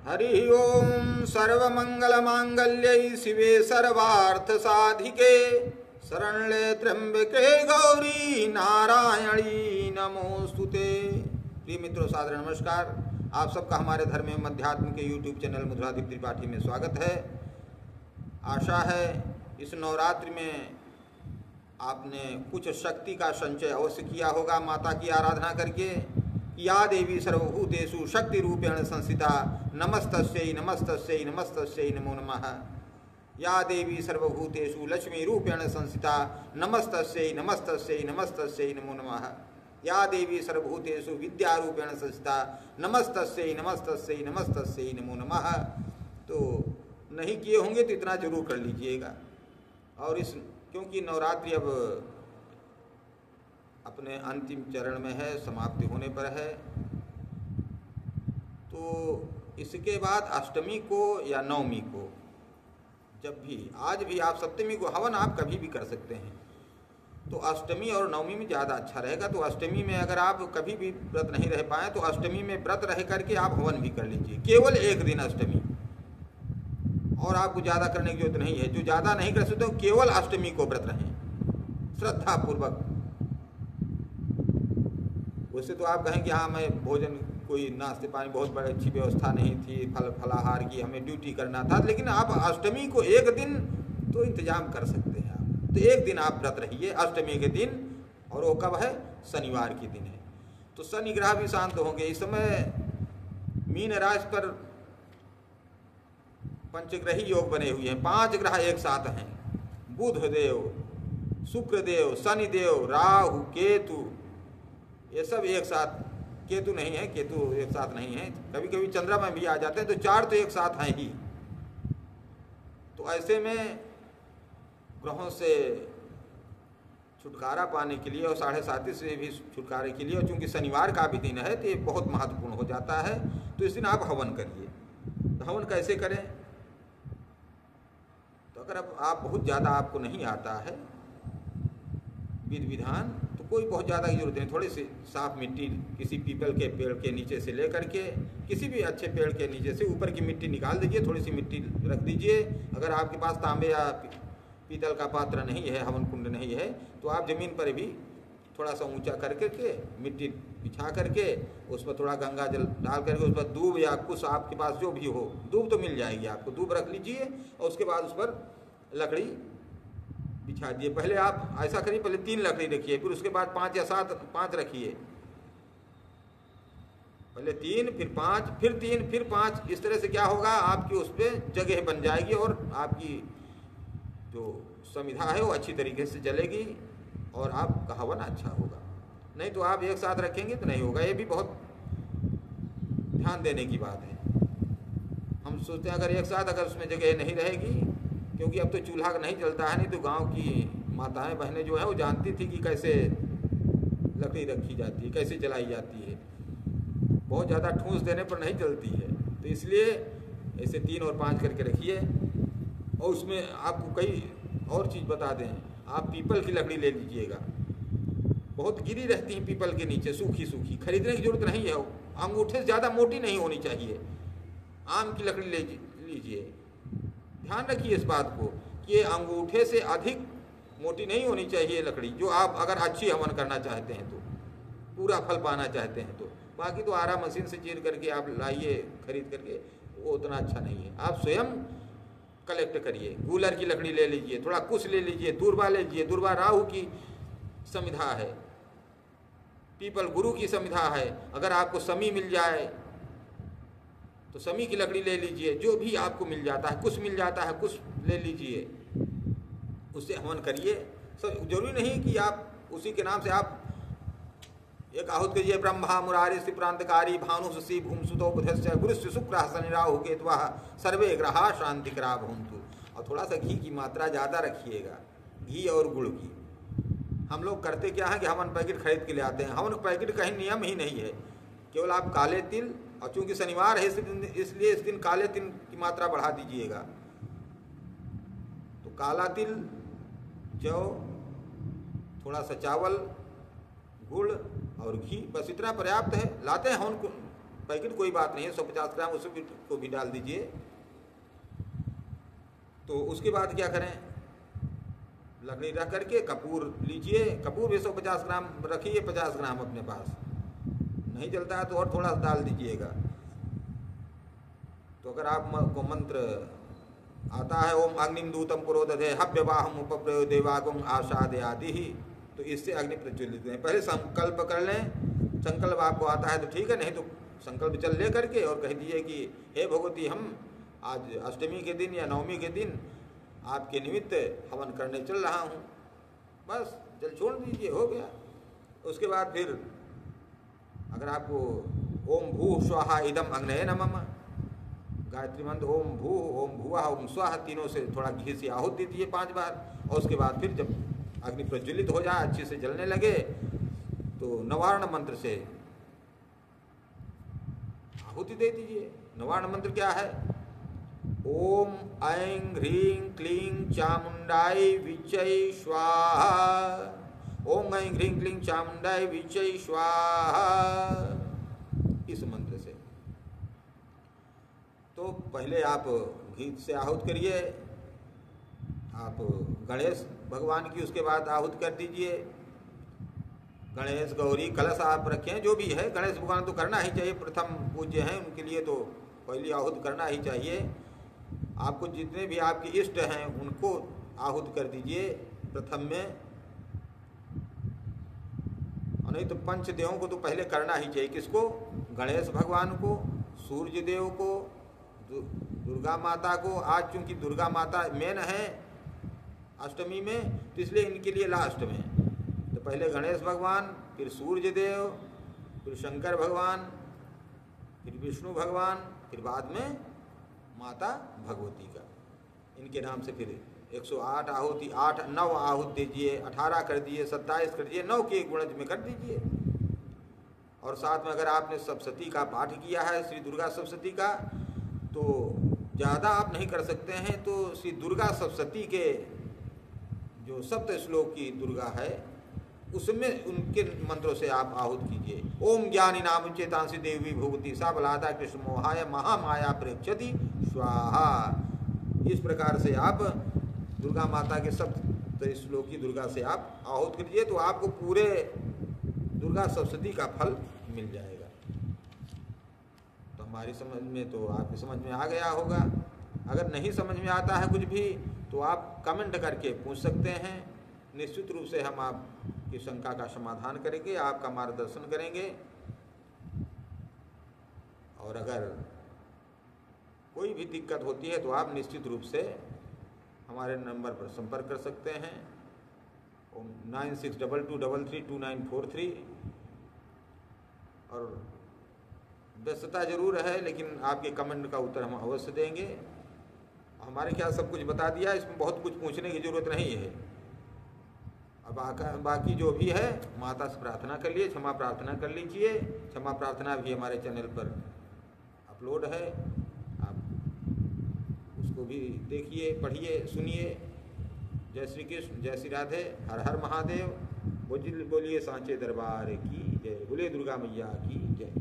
हरि ओम सर्वमंगलमांगल्ये शिवे सर्वार्थसाधिके शरण्ये त्र्यंबके गौरी नारायणी नमोस्तुते। प्रिय मित्रों, सादर नमस्कार। आप सबका हमारे धर्म एवं अध्यात्म के YouTube चैनल मधुरादीप त्रिपाठी में स्वागत है। आशा है इस नवरात्रि में आपने कुछ शक्ति का संचय अवश्य किया होगा माता की आराधना करके। या देवी सर्वभूतेषु शक्ति रूपेण संस्थिता नमस्तस्यै नमस्तस्यै नमस्तस्यै नमो नमः। या देवी सर्वभूतेषु लक्ष्मी रूपेण संस्थिता नमस्तस्यै नमस्तस्यै नमस्तस्यै नमो नमः। या देवी सर्वभूतेषु विद्या रूपेण संस्थिता नमस्तस्यै नमस्तस्यै नमस्तस्यै नमो नमः। तो नहीं किए होंगे तो इतना जरूर कर लीजिएगा। और इस क्योंकि नवरात्रि अब अपने अंतिम चरण में है, समाप्ति होने पर है, तो इसके बाद अष्टमी को या नवमी को, जब भी आज भी आप सप्तमी को हवन आप कभी भी कर सकते हैं, तो अष्टमी और नवमी में ज़्यादा अच्छा रहेगा। तो अष्टमी में अगर आप कभी भी व्रत नहीं रह पाए तो अष्टमी में व्रत रह करके आप हवन भी कर लीजिए, केवल एक दिन अष्टमी। और आपको ज़्यादा करने की जरूरत नहीं है। जो ज़्यादा नहीं कर सकते केवल अष्टमी को व्रत रहें श्रद्धापूर्वक। वैसे तो आप कहें कि हाँ, मैं भोजन कोई नाश्ते पानी बहुत बड़ी अच्छी व्यवस्था नहीं थी, फलाहार की हमें ड्यूटी करना था, लेकिन आप अष्टमी को एक दिन तो इंतजाम कर सकते हैं आप। तो एक दिन आप व्रत रहिए अष्टमी के दिन, और वो कब है? शनिवार के दिन है। तो शनि ग्रह भी शांत होंगे। इस समय मीन राशि पर पंचग्रही योग बने हुए हैं, 5 ग्रह एक साथ हैं। बुध देव, शुक्र देव, शनि देव, राहु, केतु, ये सब एक साथ। केतु नहीं है, केतु एक साथ नहीं है, कभी कभी चंद्रमा भी आ जाते हैं, तो 4 तो एक साथ हैं ही। तो ऐसे में ग्रहों से छुटकारा पाने के लिए और 7.5 से भी छुटकारे के लिए, और चूंकि शनिवार का भी दिन है तो ये बहुत महत्वपूर्ण हो जाता है। तो इस दिन आप हवन करिए। तो हवन कैसे करें? तो अगर अब आप बहुत ज़्यादा आपको नहीं आता है विधि विधान, तो कोई बहुत ज़्यादा की जरूरत नहीं। थोड़ी सी साफ मिट्टी किसी पीपल के पेड़ के नीचे से ले करके, किसी भी अच्छे पेड़ के नीचे से ऊपर की मिट्टी निकाल दीजिए, थोड़ी सी मिट्टी रख दीजिए। अगर आपके पास तांबे या पीतल का पात्र नहीं है, हवन कुंड नहीं है, तो आप ज़मीन पर भी थोड़ा सा ऊंचा कर करके मिट्टी बिछा करके उस पर थोड़ा गंगा जल डाल करके उस पर दूब या कुछ आपके पास जो भी हो, दूब तो मिल जाएगी आपको, दूब रख लीजिए। और उसके बाद उस पर लकड़ी बिछा दिए। पहले आप ऐसा करिए, पहले 3 लकड़ी रखिए, फिर उसके बाद 5 या 7, 5 रखिए। पहले 3, फिर 5, फिर 3, फिर 5। इस तरह से क्या होगा, आपकी उस पर जगह बन जाएगी और आपकी जो समिधा है वो अच्छी तरीके से जलेगी और आपका हवन अच्छा होगा। नहीं तो आप एक साथ रखेंगे तो नहीं होगा। ये भी बहुत ध्यान देने की बात है। हम सोचते हैं अगर एक साथ अगर उसमें जगह नहीं रहेगी, क्योंकि अब तो चूल्हा नहीं जलता है, नहीं तो गांव की माताएं बहनें जो है वो जानती थी कि कैसे लकड़ी रखी जाती है, कैसे जलाई जाती है। बहुत ज़्यादा ठूंस देने पर नहीं जलती है। तो इसलिए ऐसे 3 और 5 करके रखिए। और उसमें आपको कई और चीज़ बता दें, आप पीपल की लकड़ी ले लीजिएगा। बहुत गिरी रहती हैं पीपल के नीचे, सूखी सूखी, खरीदने की जरूरत नहीं है। अंगूठे से ज़्यादा मोटी नहीं होनी चाहिए। आम की लकड़ी ले लीजिए। ध्यान रखिए इस बात को कि ये अंगूठे से अधिक मोटी नहीं होनी चाहिए लकड़ी, जो आप अगर अच्छी हवन करना चाहते हैं तो, पूरा फल पाना चाहते हैं तो। बाकी तो आरा मशीन से चीर करके आप लाइए खरीद करके, वो उतना अच्छा नहीं है। आप स्वयं कलेक्ट करिए। गूलर की लकड़ी ले लीजिए, थोड़ा कुश ले लीजिए, दूर्वा ले लीजिए। दूर्वा राहु की समिधा है, पीपल गुरु की समिधा है। अगर आपको समी मिल जाए तो समी की लकड़ी ले लीजिए। जो भी आपको मिल जाता है, कुछ मिल जाता है, कुछ ले लीजिए, उससे हवन करिए। सब जरूरी नहीं कि आप उसी के नाम से आप एक आहुत करिए। ब्रह्मा मुरारी प्रांतकारी भानु शशि भूमसुतो बुधस्य गुरुस्य शुक्र शनि राहु केतुः सर्वे ग्रहा शांतिकरा भवन्तु। और थोड़ा सा घी की मात्रा ज़्यादा रखिएगा, घी और गुड़ की। हम लोग करते क्या है कि हवन पैकेट खरीद के ले आते हैं। हवन पैकेट कहीं नियम ही नहीं है, केवल आप काले तिल, और चूंकि शनिवार है इसलिए इस दिन काले तिल की मात्रा बढ़ा दीजिएगा। तो काला तिल, जौ, थोड़ा सा चावल, गुड़ और घी, बस इतना पर्याप्त है। लाते हैं हवन पैकेट कोई बात नहीं है, 150 ग्राम उसमें को भी डाल दीजिए। तो उसके बाद क्या करें, लकड़ी रख करके कपूर लीजिए, कपूर भी 150 ग्राम रखिए, 50 ग्राम अपने पास, नहीं जलता है तो और थोड़ा डाल दीजिएगा। तो अगर आपको मंत्र आता है ओम अग्निम दूतम पुरोदधे हव्यवाहम उपप्रयो देवागुम आशादे आदि ही, तो इससे अग्नि प्रज्वलित करें। पहले संकल्प कर लें, संकल्प आपको आता है तो ठीक है, नहीं तो संकल्प चल ले करके और कह दीजिए कि हे भगवती, हम आज अष्टमी के दिन या नवमी के दिन आपके निमित्त हवन करने चल रहा हूँ, बस जल छोड़ दीजिए, हो गया। उसके बाद फिर अगर आपको ओम भू स्वाहा इदम अग्नये नमः, गायत्री मंत्र ओम भू ओम भुवः ओम स्वाहा, तीनों से थोड़ा घी से आहूत दे दीजिए 5 बार। और उसके बाद फिर जब अग्नि प्रज्वलित हो जाए, अच्छे से जलने लगे, तो नवारण मंत्र से आहुति दे दीजिए। नवारण मंत्र क्या है? ओम ऐं ह्रीं क्लीं चामुंडाय विचय स्वाहा, ओम ऐं ह्रीं क्लीं चामुंडाय विचय स्वाहा, इस मंत्र से। तो पहले आप घी से आहुत करिए, आप गणेश भगवान की उसके बाद आहुत कर दीजिए। गणेश गौरी कलश आप रखें, जो भी है, गणेश भगवान तो करना ही चाहिए, प्रथम पूज्य हैं, उनके लिए तो पहली आहुत करना ही चाहिए। आपको जितने भी आपके इष्ट हैं उनको आहुत कर दीजिए प्रथम में, और नहीं तो पंचदेवों को तो पहले करना ही चाहिए। किसको? गणेश भगवान को, सूर्य देव को, दुर्गा माता को। आज चूंकि दुर्गा माता मेन है अष्टमी में, तो इसलिए इनके लिए लास्ट में। तो पहले गणेश भगवान, फिर सूर्य देव, फिर शंकर भगवान, फिर विष्णु भगवान, फिर बाद में माता भगवती का। इनके नाम से फिर 108 आहुति, 9 आहुति दीजिए, 18 कर दिए, 27 कर दिए, 9 के गुणज में कर दीजिए। और साथ में अगर आपने सप्तशती का पाठ किया है, श्री दुर्गा सप्तशती का, तो ज़्यादा आप नहीं कर सकते हैं, तो श्री दुर्गा सप्तशती के जो सप्त श्लोक की दुर्गा है, उसमें उनके मंत्रों से आप आहुत कीजिए। ओम ज्ञानी नाम चेतांसी देवी भगवती सा बलादा कृष्ण मोहाय महामाया प्रेक्षति स्वाहा। इस प्रकार से आप दुर्गा माता के सप्त श्लोक की दुर्गा से आप आहुत कीजिए, तो आपको पूरे दुर्गा सप्तशती का फल मिल जाएगा। तो हमारी समझ में, तो आपकी समझ में आ गया होगा। अगर नहीं समझ में आता है कुछ भी, तो आप कमेंट करके पूछ सकते हैं। निश्चित रूप से हम आपकी शंका का समाधान करेंगे, आपका मार्गदर्शन करेंगे। और अगर कोई भी दिक्कत होती है तो आप निश्चित रूप से हमारे नंबर पर संपर्क कर सकते हैं, 9622332943। और व्यस्तता जरूर है, लेकिन आपके कमेंट का उत्तर हम अवश्य देंगे। हमारे ख्याल सब कुछ बता दिया, इसमें बहुत कुछ पूछने की जरूरत नहीं है। अब बाकी जो भी है, माता से प्रार्थना कर लिए, क्षमा प्रार्थना कर लीजिए। क्षमा प्रार्थना भी हमारे चैनल पर अपलोड है, आप उसको भी देखिए, पढ़िए, सुनिए। जय श्री कृष्ण, जय श्री राधे, हर हर महादेव। बोलिए सांचे दरबार की जय, बोले दुर्गा मैया की जय।